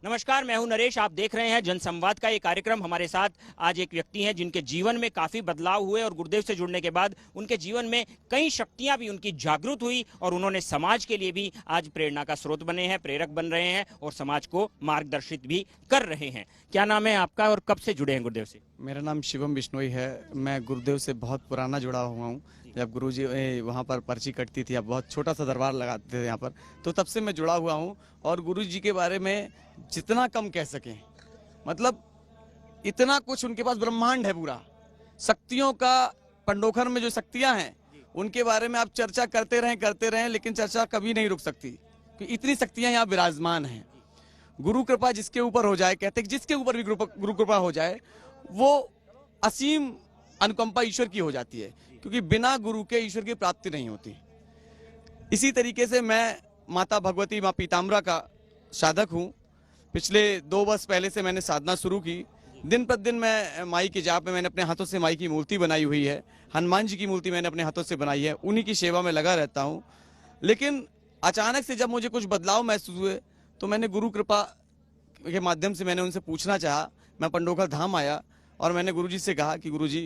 नमस्कार, मैं हूं नरेश। आप देख रहे हैं जनसंवाद का ये कार्यक्रम। हमारे साथ आज एक व्यक्ति हैं जिनके जीवन में काफी बदलाव हुए और गुरुदेव से जुड़ने के बाद उनके जीवन में कई शक्तियां भी उनकी जागृत हुई और उन्होंने समाज के लिए भी आज प्रेरणा का स्रोत बने हैं, प्रेरक बन रहे हैं और समाज को मार्गदर्शित भी कर रहे हैं। क्या नाम है आपका और कब से जुड़े हैं गुरुदेव से? मेरा नाम शिवम बिश्नोई है। मैं गुरुदेव से बहुत पुराना जुड़ा हुआ हूँ। जब गुरुजी वहाँ पर पर्ची कटती थी, अब बहुत छोटा सा दरबार लगाते थे यहाँ पर, तो तब से मैं जुड़ा हुआ हूँ। और गुरुजी के बारे में जितना कम कह सकें, मतलब इतना कुछ उनके पास ब्रह्मांड है पूरा। शक्तियों का पंडोखर में जो शक्तियाँ हैं उनके बारे में आप चर्चा करते रहें, लेकिन चर्चा कभी नहीं रुक सकती, क्योंकि इतनी शक्तियाँ यहाँ विराजमान हैं। गुरु कृपा जिसके ऊपर हो जाए, कहते हैं जिसके ऊपर भी गुरु कृपा हो जाए वो असीम अनुकंपा ईश्वर की हो जाती है, क्योंकि बिना गुरु के ईश्वर की प्राप्ति नहीं होती। इसी तरीके से मैं माता भगवती माँ पीताम्बरा का साधक हूँ। पिछले 2 वर्ष पहले से मैंने साधना शुरू की। दिन प्रतिदिन मैं माई के जाप में मैंने अपने हाथों से माई की मूर्ति बनाई हुई है। हनुमान जी की मूर्ति मैंने अपने हाथों से बनाई है, उन्हीं की सेवा में लगा रहता हूँ। लेकिन अचानक से जब मुझे कुछ बदलाव महसूस हुए तो मैंने गुरु कृपा के माध्यम से मैंने उनसे पूछना चाहा। मैं पंडोखर धाम आया और मैंने गुरुजी से कहा कि गुरुजी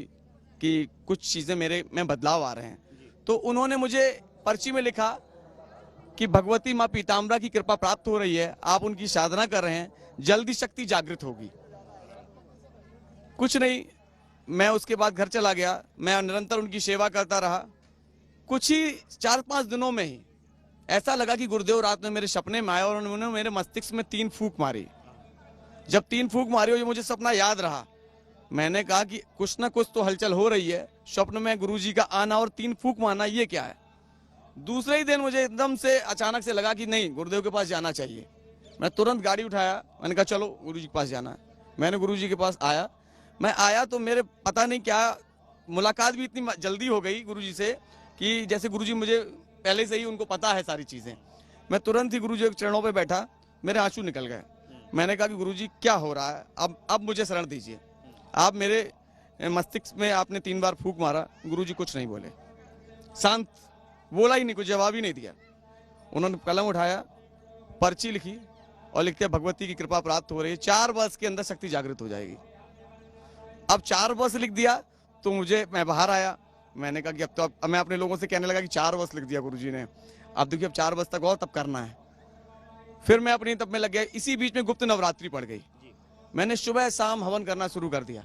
कि कुछ चीज़ें मेरे में बदलाव आ रहे हैं। तो उन्होंने मुझे पर्ची में लिखा कि भगवती माँ पीताम्बरा की कृपा प्राप्त हो रही है, आप उनकी साधना कर रहे हैं, जल्दी शक्ति जागृत होगी। कुछ नहीं, मैं उसके बाद घर चला गया। मैं निरंतर उनकी सेवा करता रहा। कुछ ही 4-5 दिनों में ही ऐसा लगा कि गुरुदेव रात में मेरे सपने में आए और उन्होंने मेरे मस्तिष्क में 3 फूंक मारी। जब 3 फूंक मारी और ये मुझे सपना याद रहा, मैंने कहा कि कुछ ना कुछ तो हलचल हो रही है। स्वप्न में गुरुजी का आना और 3 फूंक मारना, ये क्या है? दूसरे ही दिन मुझे एकदम से अचानक से लगा कि नहीं, गुरुदेव के पास जाना चाहिए। मैं तुरंत गाड़ी उठाया, मैंने कहा चलो गुरुजी के पास जाना है। मैंने गुरुजी के पास आया। मैं आया तो मेरे पता नहीं क्या मुलाकात भी इतनी जल्दी हो गई गुरुजी से कि जैसे गुरुजी मुझे पहले से ही उनको पता है सारी चीज़ें। मैं तुरंत ही गुरुजी के चरणों पे बैठा, मेरे आंसू निकल गए। मैंने कहा कि गुरुजी क्या हो रहा है, अब मुझे शरण दीजिए। आप मेरे मस्तिष्क में आपने 3 बार फूंक मारा। गुरुजी कुछ नहीं बोले, शांत, बोला ही नहीं, कुछ जवाब ही नहीं दिया। उन्होंने कलम उठाया, पर्ची लिखी और लिखते भगवती की कृपा प्राप्त हो रही है, 4 वर्ष के अंदर शक्ति जागृत हो जाएगी। अब 4 वर्ष लिख दिया तो मैं बाहर आया। मैंने कहा कि अब मैं अपने लोगों से कहने लगा कि 4 वर्ष लिख दिया गुरुजी ने, अब देखिए अब 4 वर्ष तक और तब करना है। फिर मैं अपनी तब में लग गया। इसी बीच में गुप्त नवरात्रि पड़ गई। मैंने सुबह शाम हवन करना शुरू कर दिया।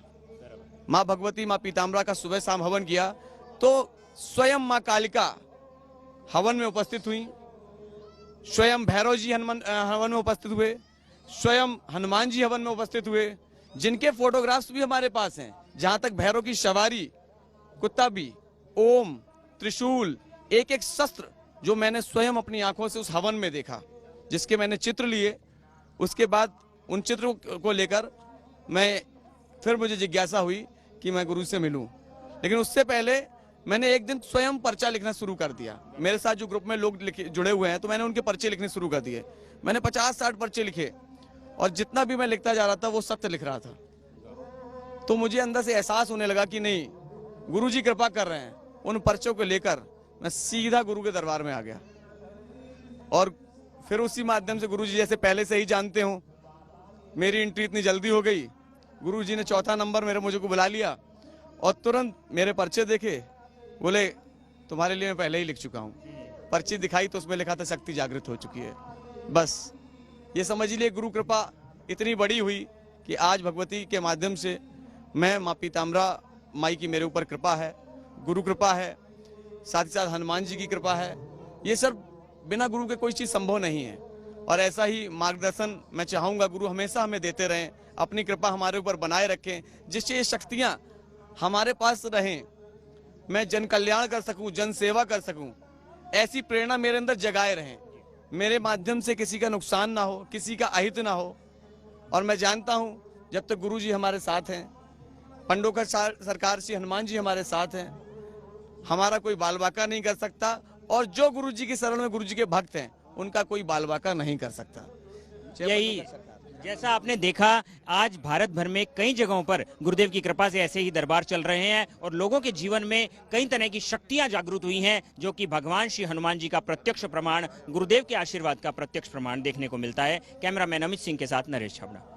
माँ भगवती माँ पीताम्बरा का सुबह शाम हवन किया तो स्वयं माँ कालिका हवन में उपस्थित हुई, स्वयं भैरव जी हवन में उपस्थित हुए, स्वयं हनुमान जी हवन में उपस्थित हुए, जिनके फोटोग्राफ्स भी हमारे पास हैं। जहां तक भैरव की सवारी, कुत्ता भी, ओम, त्रिशूल, एक शस्त्र जो मैंने स्वयं अपनी आंखों से उस हवन में देखा, जिसके मैंने चित्र लिए। उसके बाद उन चित्रों को लेकर फिर मुझे जिज्ञासा हुई कि मैं गुरु से मिलूं। लेकिन उससे पहले मैंने एक दिन स्वयं पर्चा लिखना शुरू कर दिया। मेरे साथ जो ग्रुप में लोग जुड़े हुए हैं तो मैंने उनके पर्चे लिखने शुरू कर दिए। मैंने 50-60 पर्चे लिखे और जितना भी मैं लिखता जा रहा था वो सत्य लिख रहा था। तो मुझे अंदर से एहसास होने लगा कि नहीं, गुरुजी कृपा कर रहे हैं। उन पर्चों को लेकर मैं सीधा गुरु के दरबार में आ गया और फिर उसी माध्यम से गुरुजी जैसे पहले से ही जानते हो, मेरी एंट्री इतनी जल्दी हो गई। गुरुजी ने 4था नंबर मुझे को बुला लिया और तुरंत मेरे पर्चे देखे, बोले तुम्हारे लिए मैं पहले ही लिख चुका हूँ। पर्ची दिखाई तो उसमें लिखा था शक्ति जागृत हो चुकी है। बस ये समझ लिए गुरु कृपा इतनी बड़ी हुई कि आज भगवती के माध्यम से मैं माँ पीताम्बरा माई की मेरे ऊपर कृपा है, गुरु कृपा है, साथ ही साथ हनुमान जी की कृपा है। ये सब बिना गुरु के कोई चीज़ संभव नहीं है। और ऐसा ही मार्गदर्शन मैं चाहूँगा गुरु हमेशा हमें देते रहें, अपनी कृपा हमारे ऊपर बनाए रखें, जिससे ये शक्तियाँ हमारे पास रहें, मैं जन कल्याण कर सकूं, जन सेवा कर सकूं। ऐसी प्रेरणा मेरे अंदर जगाए रहें, मेरे माध्यम से किसी का नुकसान ना हो, किसी का अहित ना हो। और मैं जानता हूं जब तक गुरु जी हमारे साथ हैं, पंडोखर सरकार श्री हनुमान जी हमारे साथ हैं, हमारा कोई बाल बाका नहीं कर सकता। और जो गुरु जी की शरण में गुरु जी के भक्त हैं उनका कोई बाल बाका नहीं कर सकता। जैसा आपने देखा, आज भारत भर में कई जगहों पर गुरुदेव की कृपा से ऐसे ही दरबार चल रहे हैं और लोगों के जीवन में कई तरह की शक्तियां जागृत हुई हैं, जो कि भगवान श्री हनुमान जी का प्रत्यक्ष प्रमाण, गुरुदेव के आशीर्वाद का प्रत्यक्ष प्रमाण देखने को मिलता है। कैमरामैन अमित सिंह के साथ नरेश छाबड़ा।